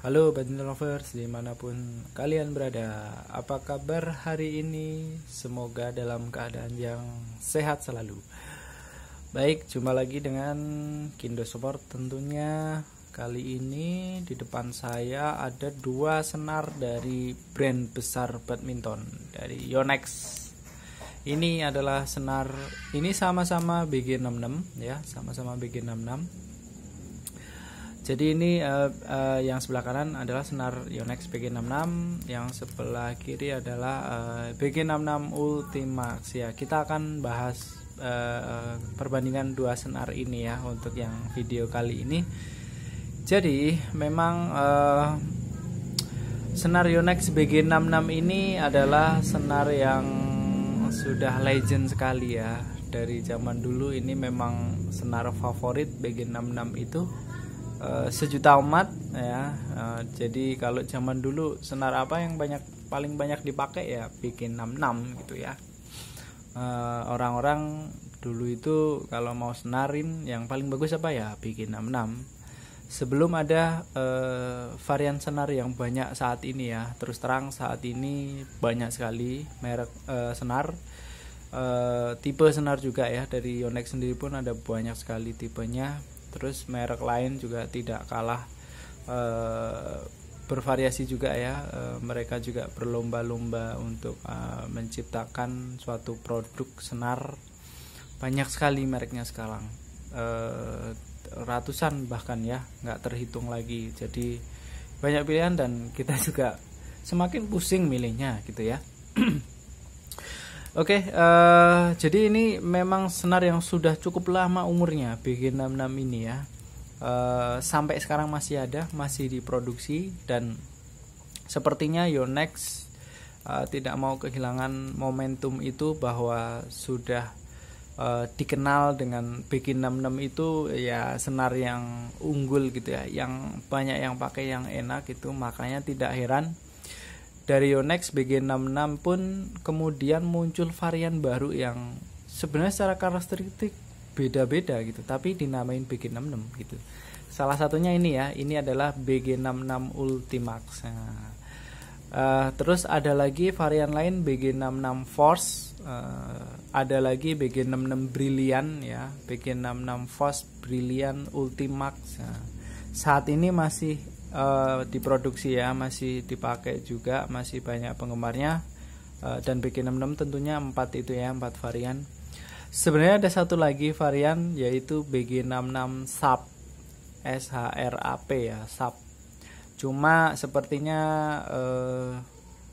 Halo badminton lovers dimanapun kalian berada. Apa kabar hari ini? Semoga dalam keadaan yang sehat selalu. Baik, jumpa lagi dengan Kindo Sport tentunya. Kali ini di depan saya ada dua senar dari brand besar badminton, dari Yonex. Ini adalah senar, ini sama-sama BG66 ya, sama-sama BG66. Jadi ini yang sebelah kanan adalah senar Yonex BG66, yang sebelah kiri adalah BG66 Ultimax ya. Kita akan bahas perbandingan dua senar ini ya untuk yang video kali ini. Jadi memang senar Yonex BG66 ini adalah senar yang sudah legend sekali ya. Dari zaman dulu ini memang senar favorit BG66 itu sejuta umat ya. Jadi kalau zaman dulu senar apa yang paling banyak dipakai ya BG66 gitu ya. Orang-orang dulu itu kalau mau senarin yang paling bagus apa ya BG66. Sebelum ada varian senar yang banyak saat ini ya. Terus terang saat ini banyak sekali merek senar, tipe senar juga ya. Dari Yonex sendiri pun ada banyak sekali tipenya. Terus merek lain juga tidak kalah bervariasi juga ya. Mereka juga berlomba-lomba untuk menciptakan suatu produk senar. Banyak sekali mereknya sekarang, ratusan bahkan ya, nggak terhitung lagi. Jadi banyak pilihan dan kita juga semakin pusing milihnya gitu ya. Oke, jadi ini memang senar yang sudah cukup lama umurnya BG66 ini ya. Sampai sekarang masih ada, masih diproduksi, dan sepertinya Yonex tidak mau kehilangan momentum itu bahwa sudah dikenal dengan BG66 itu ya senar yang unggul gitu ya, yang banyak yang pakai, yang enak gitu. Makanya tidak heran dari Yonex BG66 pun kemudian muncul varian baru yang sebenarnya secara karakteristik beda-beda gitu, tapi dinamain BG66 gitu. Salah satunya ini ya, ini adalah BG66 Ultimax. Terus ada lagi varian lain BG66 Force, ada lagi BG66 Brilliant ya, BG66 Force Brilliant Ultimax. Saat ini masih diproduksi ya, masih dipakai juga, masih banyak penggemarnya. Dan BG66 tentunya 4 itu ya, 4 varian. Sebenarnya ada satu lagi varian yaitu BG66 SHRAP, SHRAP ya, SHRAP. Cuma sepertinya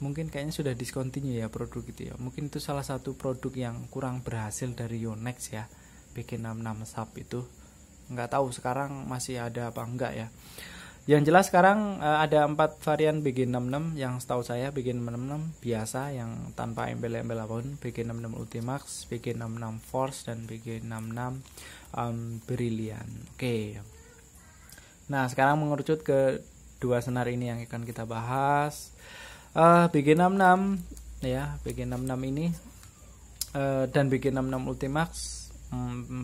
mungkin kayaknya sudah discontinue ya produk itu ya. Mungkin itu salah satu produk yang kurang berhasil dari Yonex ya, BG66 SHRAP itu. Nggak tahu sekarang masih ada apa enggak ya. Yang jelas sekarang ada 4 varian BG66 yang setahu saya. BG66 biasa yang tanpa embel-embel apapun, BG66 Ultimax, BG66 Force, dan BG66 Brilliant. Oke. Nah, sekarang mengerucut ke dua senar ini yang akan kita bahas. BG66 ya, BG66 ini dan BG66 Ultimax,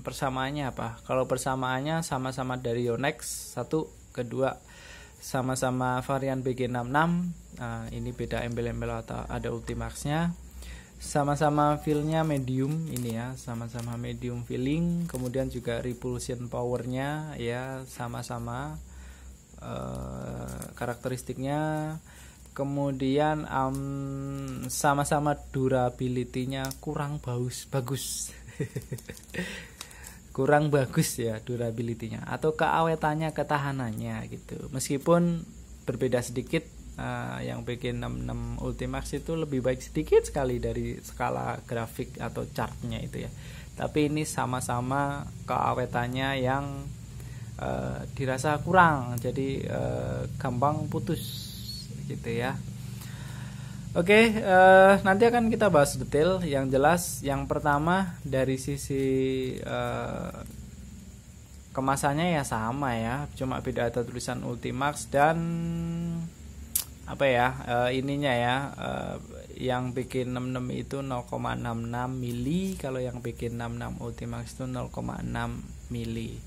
persamaannya apa? Kalau persamaannya sama-sama dari Yonex, satu. Kedua, sama-sama varian BG66, ini beda embel-embel atau ada Ultimaxnya. Sama-sama feelnya medium ini ya, sama-sama medium feeling. Kemudian juga repulsion powernya ya sama-sama karakteristiknya. Kemudian sama-sama durability-nya kurang bagus kurang bagus ya durability-nya, atau keawetannya, ketahanannya gitu. Meskipun berbeda sedikit, yang BG66 Ultimax itu lebih baik sedikit sekali dari skala grafik atau chartnya itu ya. Tapi ini sama-sama keawetannya yang dirasa kurang, jadi gampang putus gitu ya. Oke, nanti akan kita bahas detail. Yang jelas, yang pertama dari sisi kemasannya ya sama ya, cuma beda ada tulisan Ultimax dan apa ya, ininya ya, yang BG66 itu 0,66 mili, kalau yang BG66 Ultimax itu 0,6 mili.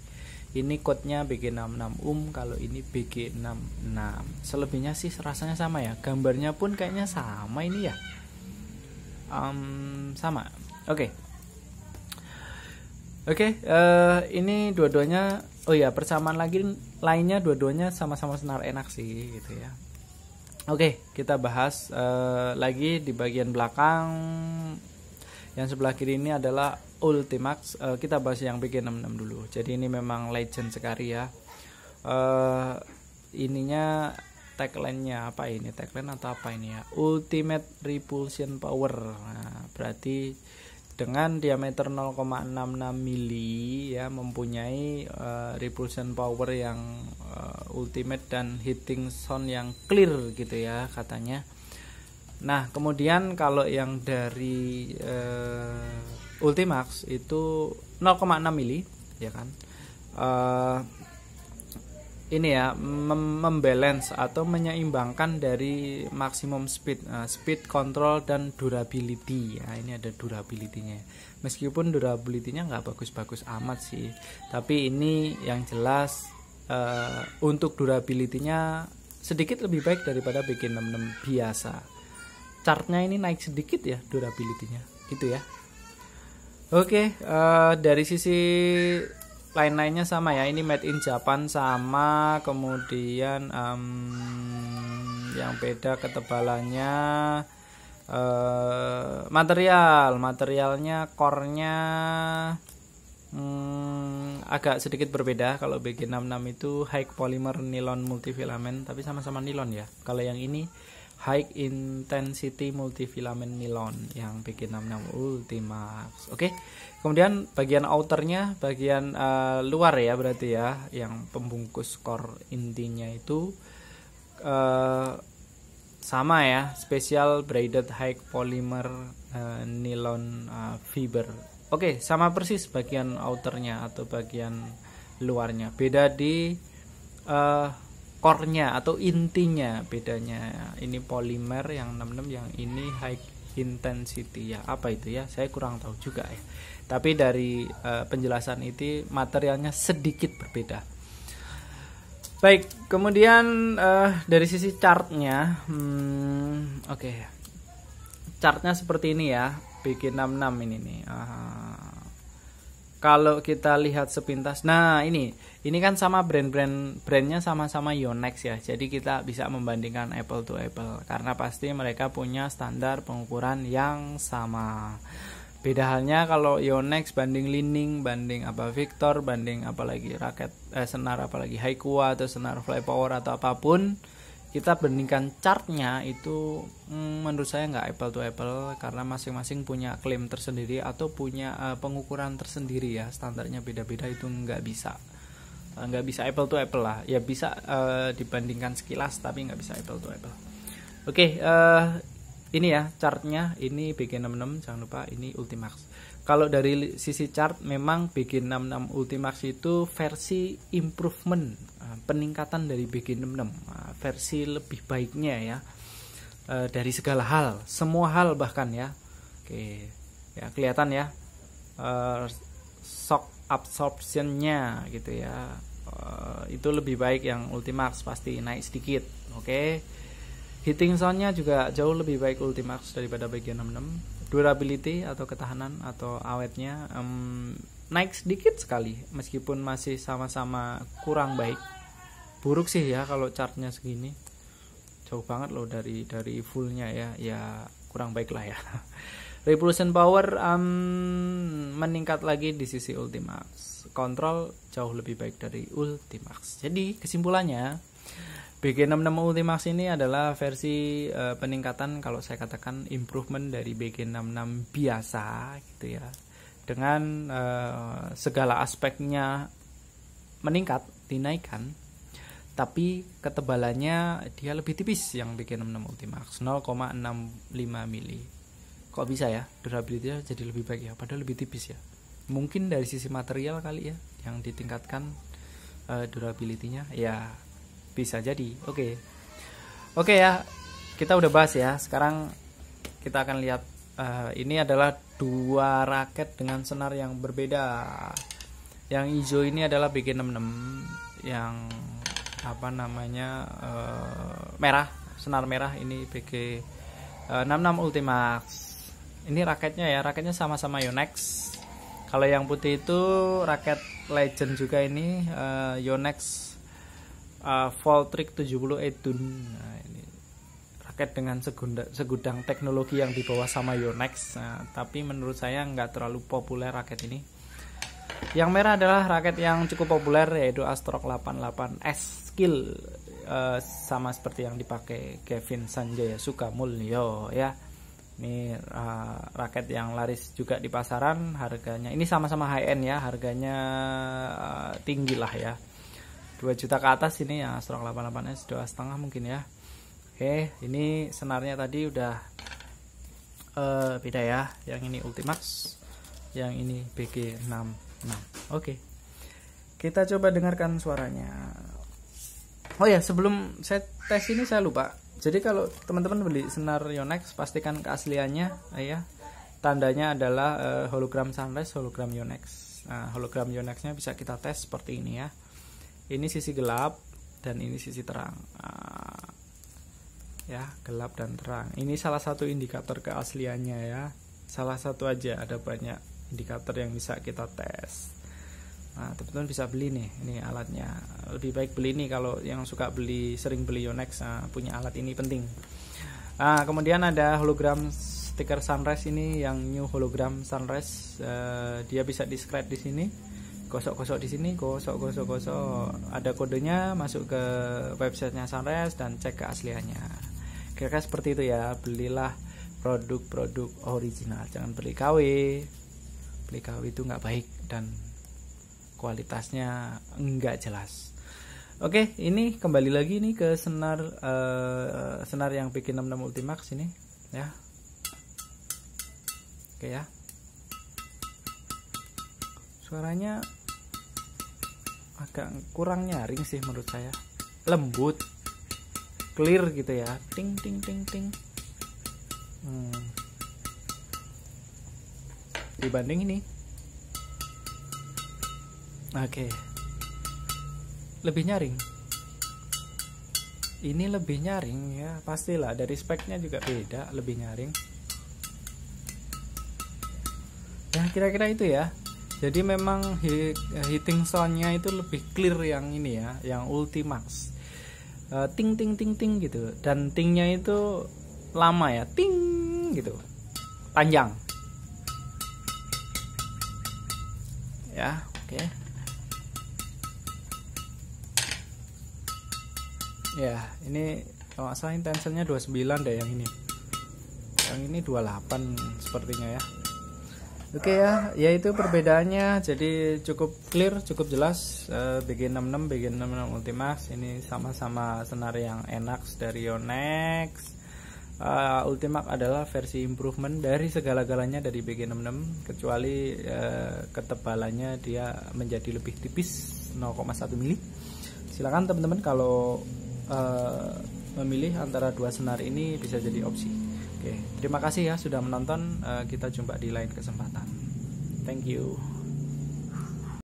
Ini code-nya BG66 kalau ini BG66. Selebihnya sih rasanya sama ya. Gambarnya pun kayaknya sama ini ya. Sama. Oke. Ini dua-duanya. Oh ya, persamaan lagi lainnya dua-duanya sama-sama senar enak sih gitu ya. Oke, kita bahas lagi di bagian belakang. Yang sebelah kiri ini adalah Ultimax. Kita bahas yang BG66 dulu. Jadi ini memang legend sekali ya. Ininya tagline-nya apa ini? Tagline atau apa ini ya? Ultimate Repulsion Power. Nah, berarti dengan diameter 0,66 mili ya, mempunyai repulsion power yang ultimate dan hitting sound yang clear gitu ya katanya. Nah, kemudian kalau yang dari Ultimax itu 0,6 mili ya kan. Ini ya membalance atau menyeimbangkan dari maksimum speed control dan durability ya. Ini ada durability-nya. Meskipun durability-nya nggak bagus-bagus amat sih, tapi ini yang jelas untuk durability-nya sedikit lebih baik daripada BG66 biasa. Chartnya ini naik sedikit ya durability-nya gitu ya. Oke, dari sisi lain-lainnya sama ya. Ini made in Japan sama. Kemudian yang beda ketebalannya, materialnya, core-nya agak sedikit berbeda. Kalau BG66 itu high polymer nilon multifilament, tapi sama-sama nilon ya. Kalau yang ini high intensity multifilament nilon yang BG66 Ultimax. Oke. Kemudian bagian outernya, bagian luar ya berarti ya, yang pembungkus core intinya itu sama ya, special braided high polymer nylon fiber. Oke, sama persis bagian outernya atau bagian luarnya. Beda di core-nya atau intinya bedanya. Ini polymer yang 66, yang ini high intensity ya. Apa itu ya? Saya kurang tahu juga ya. Tapi dari penjelasan itu materialnya sedikit berbeda. Baik, kemudian dari sisi chartnya, oke. Chartnya seperti ini ya, BG66 ini nih. Kalau kita lihat sepintas, nah ini kan sama brandnya sama-sama Yonex ya. Jadi kita bisa membandingkan apple to apple karena pasti mereka punya standar pengukuran yang sama. Beda halnya kalau Yonex banding Li-Ning, banding apa Victor, banding apalagi senar apalagi Haikua atau senar Fly Power atau apapun, kita bandingkan chartnya itu menurut saya nggak apple to apple karena masing-masing punya klaim tersendiri atau punya pengukuran tersendiri ya. Standarnya beda-beda, itu nggak bisa apple to apple lah ya. Bisa dibandingkan sekilas tapi nggak bisa apple to apple. Oke, ini ya chartnya, ini BG66, jangan lupa ini Ultimax. Kalau dari sisi chart memang BG66 Ultimax itu versi improvement, peningkatan dari BG66, versi lebih baiknya ya, dari segala hal, semua hal bahkan ya. Oke ya, kelihatan ya shock absorptionnya gitu ya, itu lebih baik yang Ultimax, pasti naik sedikit. Oke. Hitting soundnya juga jauh lebih baik Ultimax daripada BG66. Durability atau ketahanan atau awetnya naik sedikit sekali, meskipun masih sama-sama kurang baik. Buruk sih ya kalau chartnya segini, jauh banget loh dari fullnya ya kurang baik lah ya. Repulsion power meningkat lagi di sisi Ultimax. Kontrol jauh lebih baik dari Ultimax. Jadi kesimpulannya, BG66 Ultimax ini adalah versi peningkatan, kalau saya katakan improvement dari BG66 biasa gitu ya. Dengan segala aspeknya meningkat, dinaikkan, tapi ketebalannya dia lebih tipis yang BG66 Ultimax, 0,65 mili. Kok bisa ya durability-nya jadi lebih baik ya, padahal lebih tipis ya. Mungkin dari sisi material kali ya yang ditingkatkan durability-nya ya. Bisa jadi. Oke ya, kita udah bahas ya. Sekarang kita akan lihat ini adalah dua raket dengan senar yang berbeda. Yang hijau ini adalah BG66 yang apa namanya merah, senar merah ini BG 66 Ultimax. Ini raketnya ya, raketnya sama-sama Yonex. Kalau yang putih itu raket Legend juga ini Yonex Voltric 70 Edun. Nah, ini raket dengan segudang teknologi yang dibawa sama Yonex. Nah, tapi menurut saya nggak terlalu populer raket ini. Yang merah adalah raket yang cukup populer, yaitu Astrok 88S Skill, sama seperti yang dipakai Kevin Sanjaya Sukamulyo ya. Ini raket yang laris juga di pasaran, harganya ini sama-sama high end ya, harganya tinggi lah ya, 2 juta ke atas ini ya. Astrok 88S 2,5 mungkin ya. Oke, ini senarnya tadi udah beda ya, yang ini Ultimax, yang ini BG66. Oke, kita coba dengarkan suaranya. Oh ya, sebelum saya tes ini saya lupa. Jadi kalau teman-teman beli senar Yonex, pastikan keasliannya ya. Tandanya adalah hologram sunrise, hologram Yonex. Nah, hologram Yonexnya bisa kita tes seperti ini ya. Ini sisi gelap dan ini sisi terang. Ya, gelap dan terang. Ini salah satu indikator keasliannya ya. Salah satu aja, ada banyak indikator yang bisa kita tes. Nah, teman-teman bisa beli nih, ini alatnya. Lebih baik beli ini kalau yang suka sering beli Yonex. Nah, punya alat ini penting. Nah, kemudian ada hologram stiker sunrise ini, yang new hologram sunrise. Dia bisa di-scratch di sini, gosok-gosok di sini, gosok. Ada kodenya, masuk ke websitenya sunrise dan cek keasliannya. Kira-kira seperti itu ya. Belilah produk-produk original, jangan beli KW. Beli KW itu nggak baik dan kualitasnya nggak jelas. Oke, ini kembali lagi nih ke senar yang BG66 Ultimax ini ya. Oke ya, suaranya agak kurang nyaring sih menurut saya, lembut, clear gitu ya, ting ting ting ting. Dibanding ini, oke, lebih nyaring. Ini lebih nyaring ya, pastilah dari speknya juga beda, lebih nyaring. Ya kira-kira itu ya. Jadi memang hitting soundnya itu lebih clear yang ini ya, yang Ultimax. Ting ting ting ting gitu, dan tingnya itu lama ya, ting gitu, panjang. Ya, oke. Ya, ini kalau salah tensionnya 29 deh yang ini. Yang ini 28 sepertinya ya. Oke ya, yaitu perbedaannya. Jadi cukup clear, cukup jelas. BG66, BG66 Ultimax ini sama-sama senar yang enak dari Yonex. Ultimax adalah versi improvement dari segala-galanya dari BG66, kecuali ketebalannya dia menjadi lebih tipis 0,1 mili. Silakan teman-teman kalau memilih antara dua senar ini, bisa jadi opsi. Oke, terima kasih ya sudah menonton. Kita jumpa di lain kesempatan. Thank you.